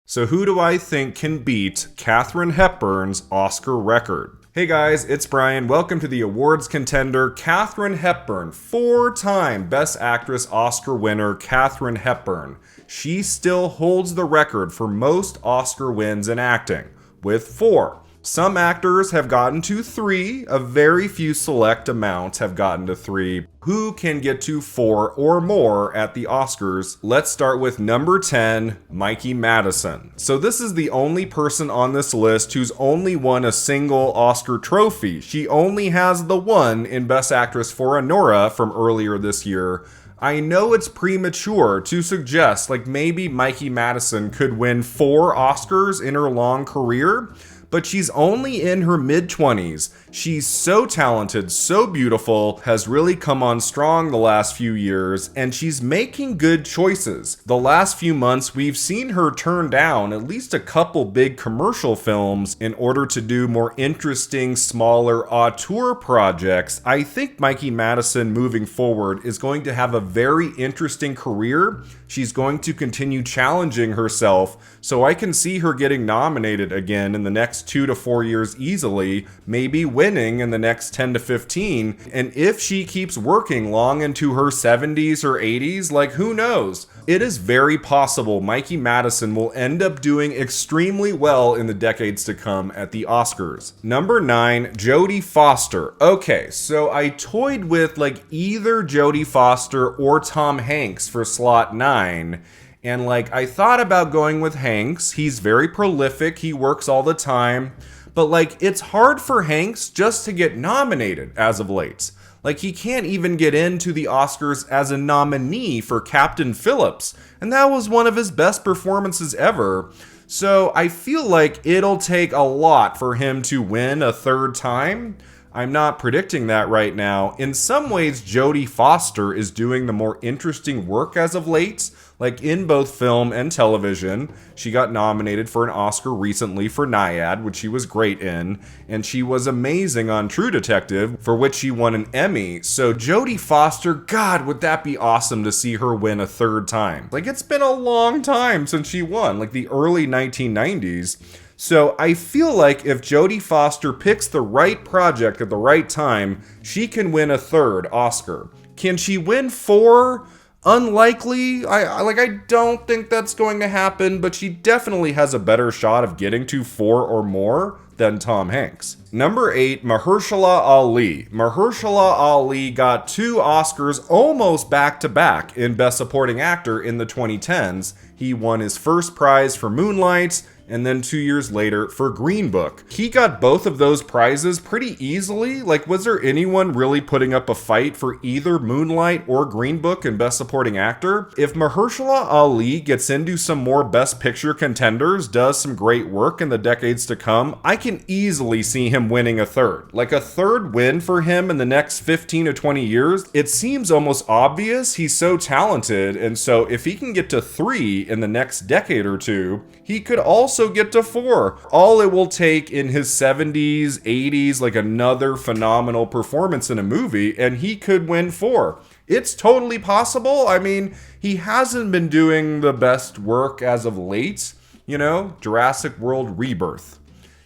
So who do I think can beat Katharine Hepburn's Oscar record? Hey guys, it's Brian. Welcome to the awards contender, Katharine Hepburn. 4-time Best Actress Oscar winner, Katharine Hepburn. She still holds the record for most Oscar wins in acting, with 4. Some actors have gotten to 3, a very few select amounts have gotten to 3. Who can get to 4 or more at the Oscars? Let's start with number 10, Mikey Madison. So this is the only person on this list who's only won a single Oscar trophy. She only has the one in Best Actress for Anora from earlier this year. I know it's premature to suggest like maybe Mikey Madison could win 4 Oscars in her long career, but she's only in her mid-20s. She's so talented, so beautiful, has really come on strong the last few years, and she's making good choices. The last few months, we've seen her turn down at least a couple big commercial films in order to do more interesting, smaller auteur projects. I think Mikey Madison moving forward is going to have a very interesting career. She's going to continue challenging herself, so I can see her getting nominated again in the next 2 to 4 years easily, maybe winning in the next 10 to 15, and if she keeps working long into her 70s or 80s, like who knows? It is very possible Mikey Madison will end up doing extremely well in the decades to come at the Oscars. Number 9, Jodie Foster. Okay, so I toyed with like either Jodie Foster or Tom Hanks for slot 9. And like, I thought about going with Hanks. He's very prolific. He works all the time. But like, it's hard for Hanks just to get nominated as of late. Like, he can't even get into the Oscars as a nominee for Captain Phillips. And that was one of his best performances ever. So I feel like it'll take a lot for him to win a 3rd time. I'm not predicting that right now. In some ways, Jodie Foster is doing the more interesting work as of late, like in both film and television. She got nominated for an Oscar recently for Nyad, which she was great in, and she was amazing on True Detective, for which she won an Emmy. So Jodie Foster, God, would that be awesome to see her win a 3rd time. Like, it's been a long time since she won, like the early 1990s. So I feel like if Jodie Foster picks the right project at the right time, she can win a 3rd Oscar. Can she win 4? Unlikely. I don't think that's going to happen, but she definitely has a better shot of getting to 4 or more than Tom Hanks. Number 8, Mahershala Ali. Mahershala Ali got 2 Oscars almost back-to-back in Best Supporting Actor in the 2010s. He won his first prize for Moonlight, and then 2 years later for Green Book. He got both of those prizes pretty easily. Like, was there anyone really putting up a fight for either Moonlight or Green Book in Best Supporting Actor? If Mahershala Ali gets into some more Best Picture contenders, does some great work in the decades to come, I can easily see him winning a 3rd. Like a 3rd win for him in the next 15 to 20 years, it seems almost obvious. He's so talented, and so if he can get to 3 in the next decade or 2, he could also get to 4. All it will take in his 70s, 80s, like another phenomenal performance in a movie, and he could win 4. It's totally possible. I mean, he hasn't been doing the best work as of late. You know, Jurassic World Rebirth.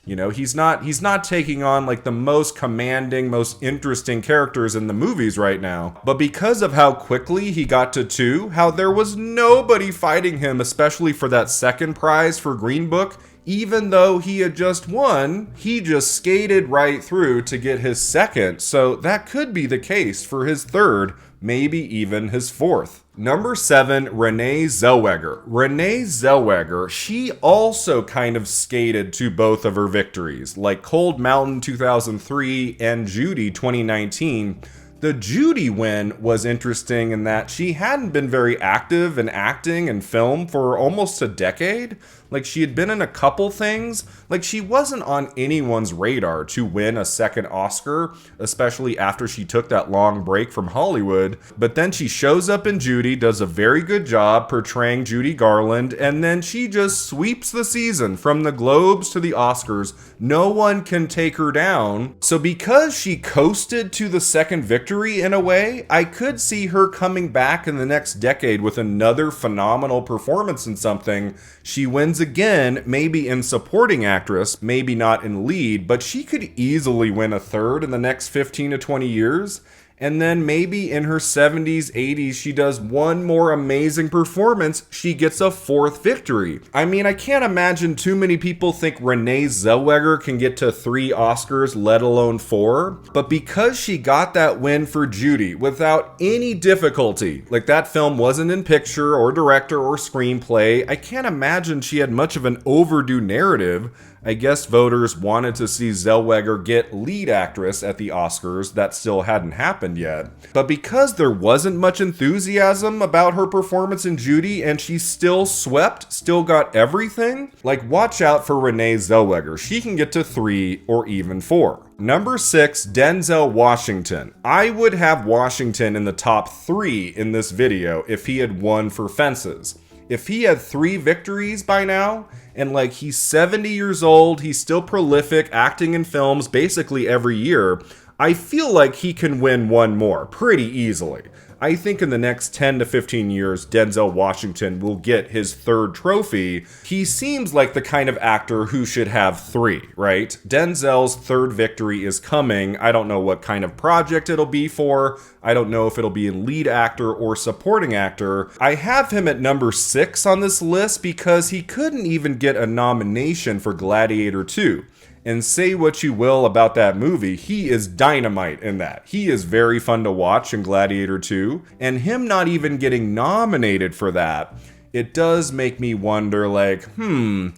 You know, he's not taking on like the most commanding, most interesting characters in the movies right now. But because of how quickly he got to 2, how there was nobody fighting him, especially for that 2nd prize for Green Book, even though he had just won, he just skated right through to get his 2nd. So that could be the case for his 3rd, maybe even his 4th. Number 7, Renee Zellweger. Renee Zellweger, she also kind of skated to both of her victories, like Cold Mountain 2003 and Judy 2019. The Judy win was interesting in that she hadn't been very active in acting and film for almost a decade. Like, she had been in a couple things. Like, she wasn't on anyone's radar to win a 2nd Oscar, especially after she took that long break from Hollywood. But then she shows up in Judy, does a very good job portraying Judy Garland, and then she just sweeps the season from the Globes to the Oscars. No one can take her down. So because she coasted to the 2nd victory, victory in a way. I could see her coming back in the next decade with another phenomenal performance in something. She wins again, maybe in supporting actress, maybe not in lead, but she could easily win a third in the next 15 to 20 years. And then maybe in her 70s, 80s, she does one more amazing performance. She gets a fourth victory. I mean, I can't imagine too many people think Renee Zellweger can get to 3 Oscars, let alone 4. But because she got that win for Judy without any difficulty, like that film wasn't in picture or director or screenplay, I can't imagine she had much of an overdue narrative. I guess voters wanted to see Zellweger get lead actress at the Oscars. That still hadn't happened yet. But because there wasn't much enthusiasm about her performance in Judy and she still swept, still got everything, like watch out for Renee Zellweger. She can get to 3 or even 4. Number 6, Denzel Washington. I would have Washington in the top 3 in this video if he had won for Fences. If he had 3 victories by now, and like he's 70 years old, he's still prolific, acting in films basically every year, I feel like he can win one more pretty easily. I think in the next 10 to 15 years, Denzel Washington will get his 3rd trophy. He seems like the kind of actor who should have 3, right? Denzel's 3rd victory is coming. I don't know what kind of project it'll be for. I don't know if it'll be in lead actor or supporting actor. I have him at number 6 on this list because he couldn't even get a nomination for Gladiator 2. And say what you will about that movie, he is dynamite in that. He is very fun to watch in Gladiator 2, and him not even getting nominated for that, it does make me wonder, like, can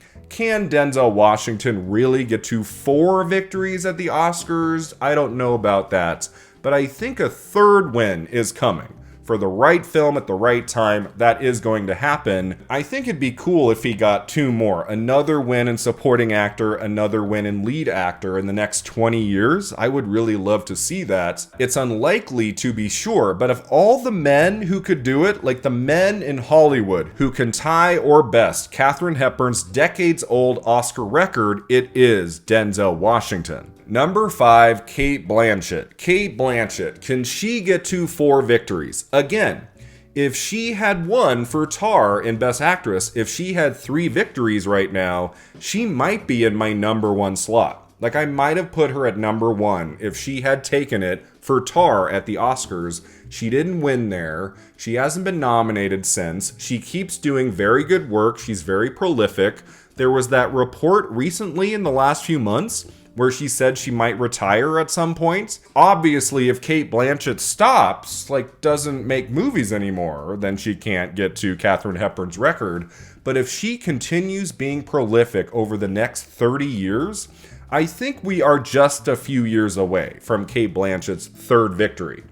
Denzel Washington really get to 4 victories at the Oscars? I don't know about that, but I think a 3rd win is coming. For the right film at the right time, that is going to happen. I think it'd be cool if he got 2 more. Another win in supporting actor, another win in lead actor in the next 20 years. I would really love to see that. It's unlikely to be sure, but of all the men who could do it, like the men in Hollywood who can tie or best Katharine Hepburn's decades-old Oscar record, it is Denzel Washington. Number 5, Cate Blanchett. Cate Blanchett, can she get to 4 victories? Again, if she had won for Tar in Best Actress, if she had 3 victories right now, she might be in my number 1 slot. Like, I might have put her at number 1 if she had taken it for Tar at the Oscars. She didn't win there. She hasn't been nominated since. She keeps doing very good work. She's very prolific. There was that report recently in the last few months where she said she might retire at some point. Obviously, if Cate Blanchett stops, like doesn't make movies anymore, then she can't get to Katharine Hepburn's record. But if she continues being prolific over the next 30 years, I think we are just a few years away from Cate Blanchett's 3rd victory.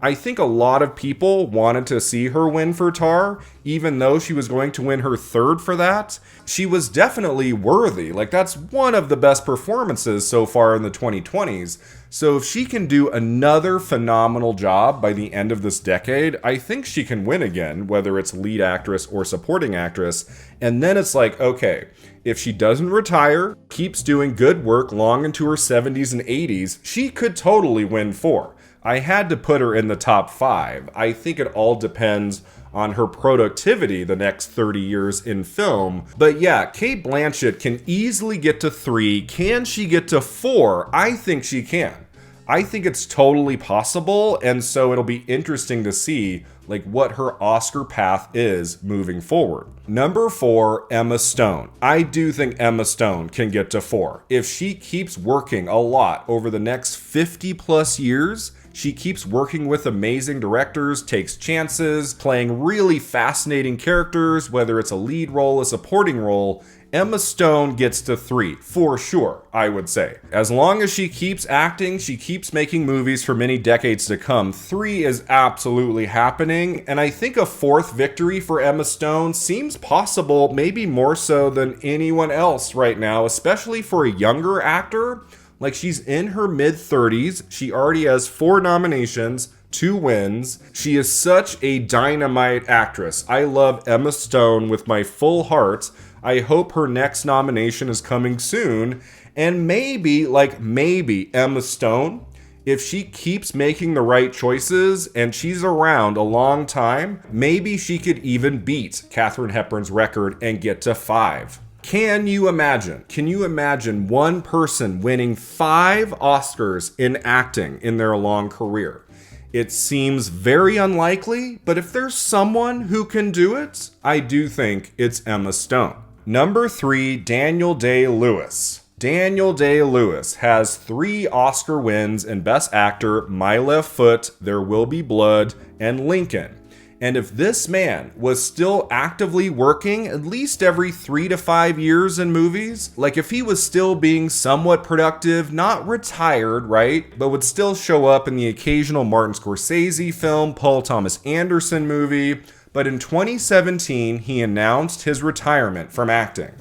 I think a lot of people wanted to see her win for Tar, even though she was going to win her 3rd for that. She was definitely worthy. Like, that's one of the best performances so far in the 2020s. So if she can do another phenomenal job by the end of this decade, I think she can win again, whether it's lead actress or supporting actress. And then it's like, okay, if she doesn't retire, keeps doing good work long into her 70s and 80s, she could totally win 4. I had to put her in the top 5. I think it all depends on her productivity the next 30 years in film. But yeah, Cate Blanchett can easily get to 3. Can she get to 4? I think she can. I think it's totally possible, and so it'll be interesting to see like what her Oscar path is moving forward. Number 4, Emma Stone. I do think Emma Stone can get to 4. If she keeps working a lot over the next 50 plus years, she keeps working with amazing directors, takes chances, playing really fascinating characters, whether it's a lead role, a supporting role, Emma Stone gets to 3, for sure, I would say. As long as she keeps acting, she keeps making movies for many decades to come, 3 is absolutely happening, and I think a 4th victory for Emma Stone seems possible, maybe more so than anyone else right now, especially for a younger actor. Like, she's in her mid-30s, she already has 4 nominations, 2 wins. She is such a dynamite actress. I love Emma Stone with my full heart. I hope her next nomination is coming soon. And maybe Emma Stone If she keeps making the right choices and she's around a long time, maybe she could even beat Katharine Hepburn's record and get to 5. Can you imagine one person winning 5 Oscars in acting in their long career? It seems very unlikely, but if there's someone who can do it, I do think it's Emma Stone. Number 3, Daniel Day-Lewis. Daniel Day-Lewis has 3 Oscar wins in Best Actor, My Left Foot, There Will Be Blood, and Lincoln. And if this man was still actively working at least every 3 to 5 years in movies, like if he was still being somewhat productive, not retired, right, but would still show up in the occasional Martin Scorsese film, Paul Thomas Anderson movie, but in 2017, he announced his retirement from acting.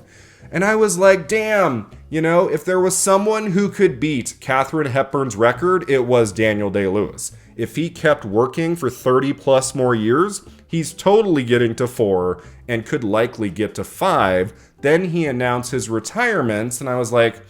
And I was like, damn, if there was someone who could beat Katharine Hepburn's record, it was Daniel Day-Lewis. If he kept working for 30 plus more years, he's totally getting to 4 and could likely get to 5. Then he announced his retirement, and I was like,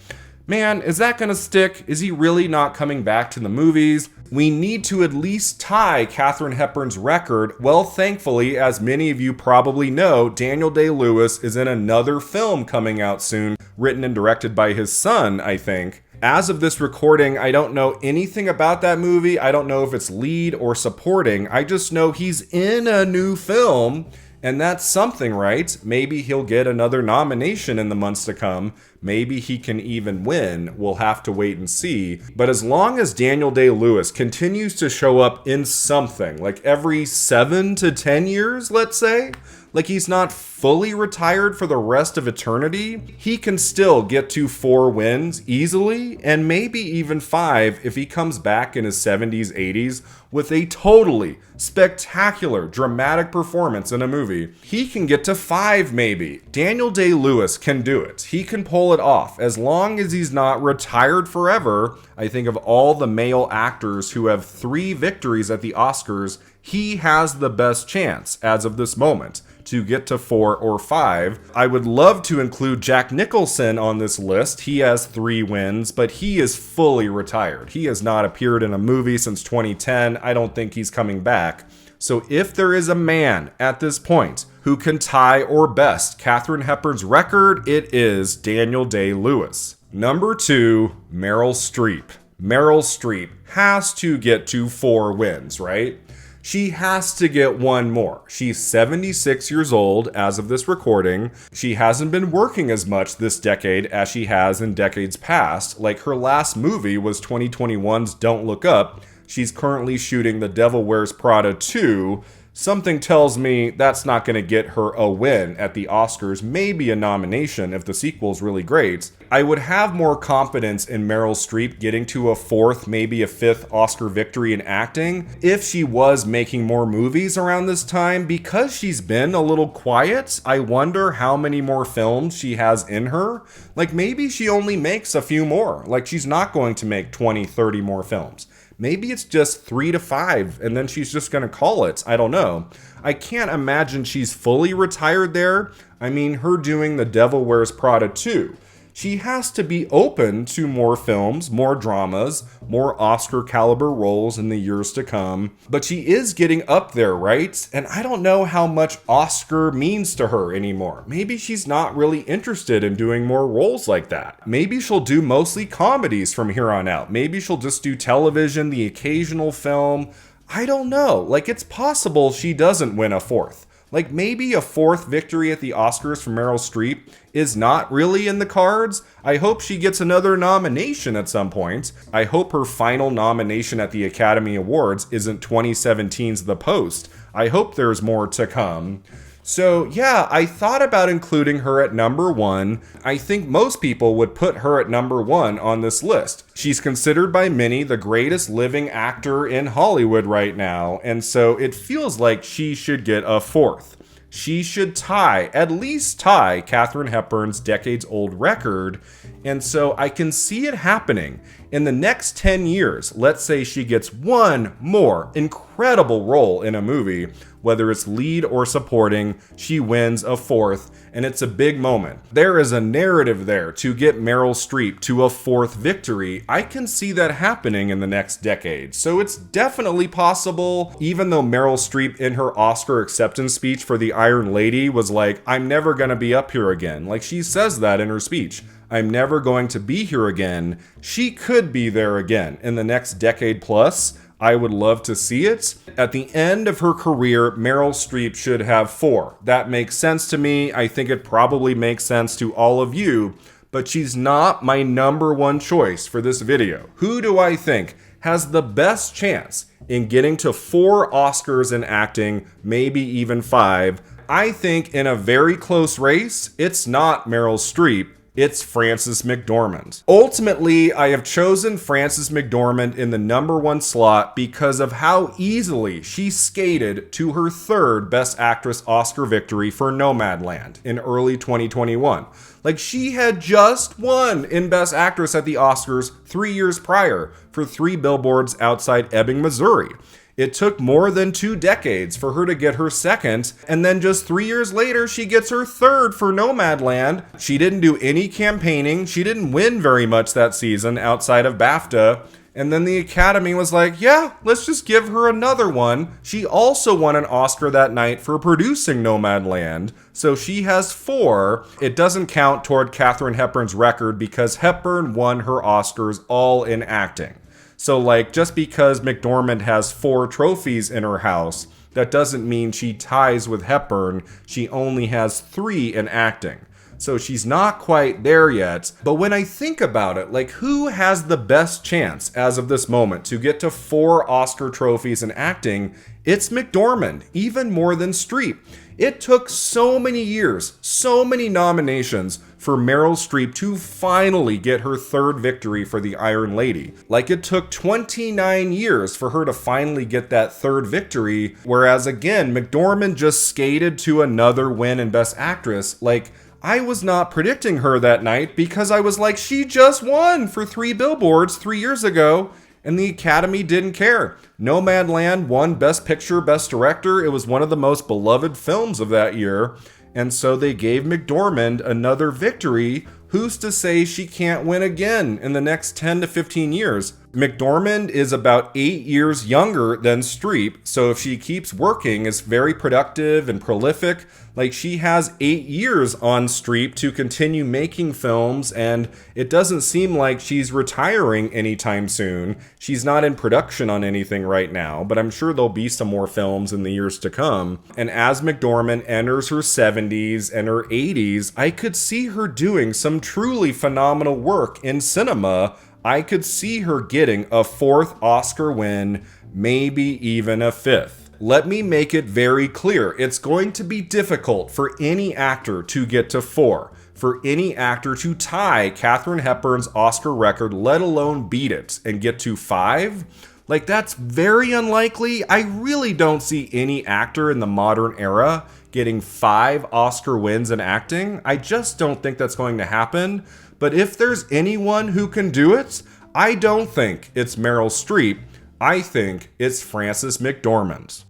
man, is that gonna stick? Is he really not coming back to the movies? We need to at least tie Katharine Hepburn's record. Well, thankfully, as many of you probably know, Daniel Day-Lewis is in another film coming out soon, written and directed by his son, I think. As of this recording, I don't know anything about that movie. I don't know if it's lead or supporting. I just know he's in a new film, and that's something, right? Maybe he'll get another nomination in the months to come. Maybe he can even win. We'll have to wait and see. But as long as Daniel Day-Lewis continues to show up in something, like every 7 to 10 years, let's say, like he's not fully retired for the rest of eternity, he can still get to 4 wins easily, and maybe even 5 if he comes back in his 70s, 80s with a totally spectacular, dramatic performance in a movie. He can get to 5 maybe. Daniel Day-Lewis can do it. He can pull it off as long as he's not retired forever. I think of all the male actors who have 3 victories at the Oscars, he has the best chance as of this moment to get to 4 or 5. I would love to include Jack Nicholson on this list. He has 3 wins, but he is fully retired. He has not appeared in a movie since 2010. I don't think he's coming back. So if there is a man at this point who can tie or best Katharine Hepburn's record, it is Daniel Day-Lewis. Number 2, Meryl Streep. Meryl Streep has to get to 4 wins, right? She has to get 1 more. She's 76 years old as of this recording. She hasn't been working as much this decade as she has in decades past. Like her last movie was 2021's Don't Look Up. She's currently shooting The Devil Wears Prada 2. Something tells me that's not going to get her a win at the Oscars, maybe a nomination if the sequel's really great. I would have more confidence in Meryl Streep getting to a 4th, maybe a 5th Oscar victory in acting if she was making more movies around this time. Because she's been a little quiet, I wonder how many more films she has in her. Like maybe she only makes a few more. Like she's not going to make 20, 30 more films. Maybe it's just 3 to 5, and then she's just going to call it. I don't know. I can't imagine she's fully retired there. I mean, her doing The Devil Wears Prada 2. She has to be open to more films, more dramas, more Oscar caliber roles in the years to come. But she is getting up there, right? And I don't know how much Oscar means to her anymore. Maybe she's not really interested in doing more roles like that. Maybe she'll do mostly comedies from here on out. Maybe she'll just do television, the occasional film. I don't know. Like, it's possible she doesn't win a 4th. Like maybe a 4th victory at the Oscars for Meryl Streep is not really in the cards. I hope she gets another nomination at some point. I hope her final nomination at the Academy Awards isn't 2017's The Post. I hope there's more to come. So yeah, I thought about including her at number 1. I think most people would put her at number 1 on this list. She's considered by many the greatest living actor in Hollywood right now, and so it feels like she should get a 4th. She should at least tie Katharine Hepburn's decades-old record, and so I can see it happening. In the next 10 years, let's say she gets 1 more incredible role in a movie, whether it's lead or supporting, she wins a fourth, and it's a big moment. There is a narrative there to get Meryl Streep to a fourth victory. I can see that happening in the next decade, so it's definitely possible, even though Meryl Streep in her Oscar acceptance speech for The Iron Lady was like, I'm never gonna be up here again. Like, she says that in her speech. I'm never going to be here again. She could be there again in the next decade plus. I would love to see it. At the end of her career, Meryl Streep should have 4. That makes sense to me. I think it probably makes sense to all of you, but she's not my number one choice for this video. Who do I think has the best chance in getting to 4 Oscars in acting, maybe even 5? I think in a very close race, it's not Meryl Streep. It's Frances McDormand. Ultimately, I have chosen Frances McDormand in the number 1 slot because of how easily she skated to her 3rd Best Actress Oscar victory for Nomadland in early 2021. Like, she had just won in Best Actress at the Oscars 3 years prior for 3 Billboards Outside Ebbing, Missouri. It took more than 2 decades for her to get her 2nd, and then just 3 years later, she gets her 3rd for Nomadland. She didn't do any campaigning. She didn't win very much that season outside of BAFTA. And then the Academy was like, yeah, let's just give her another one. She also won an Oscar that night for producing Nomadland, so she has 4. It doesn't count toward Katharine Hepburn's record because Hepburn won her Oscars all in acting. So, like, just because McDormand has 4 trophies in her house, that doesn't mean she ties with Hepburn. She only has 3 in acting. So she's not quite there yet. But when I think about it, like, who has the best chance as of this moment to get to 4 Oscar trophies in acting? It's McDormand, even more than Streep. It took so many years, so many nominations for Meryl Streep to finally get her 3rd victory for The Iron Lady. Like, it took 29 years for her to finally get that 3rd victory, whereas again, McDormand just skated to another win in Best Actress. Like, I was not predicting her that night because I was like, she just won for 3 Billboards 3 years ago, and the Academy didn't care. Nomadland won Best Picture, Best Director. It was one of the most beloved films of that year. And so they gave McDormand another victory. Who's to say she can't win again in the next 10 to 15 years? McDormand is about 8 years younger than Streep, so if she keeps working, is very productive and prolific. Like, she has 8 years on Streep to continue making films, and it doesn't seem like she's retiring anytime soon. She's not in production on anything right now, but I'm sure there'll be some more films in the years to come. And as McDormand enters her 70s and her 80s, I could see her doing some truly phenomenal work in cinema. I could see her getting a 4th Oscar win, maybe even a 5th. Let me make it very clear. It's going to be difficult for any actor to get to 4, for any actor to tie Katharine Hepburn's Oscar record, let alone beat it and get to 5. Like, that's very unlikely. I really don't see any actor in the modern era getting 5 Oscar wins in acting. I just don't think that's going to happen. But if there's anyone who can do it, I don't think it's Meryl Streep. I think it's Frances McDormand.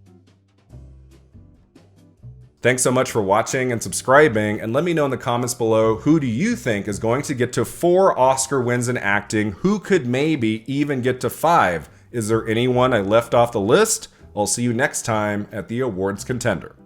Thanks so much for watching and subscribing, and let me know in the comments below, who do you think is going to get to 4 Oscar wins in acting? Who could maybe even get to 5? Is there anyone I left off the list? I'll see you next time at the Awards Contender.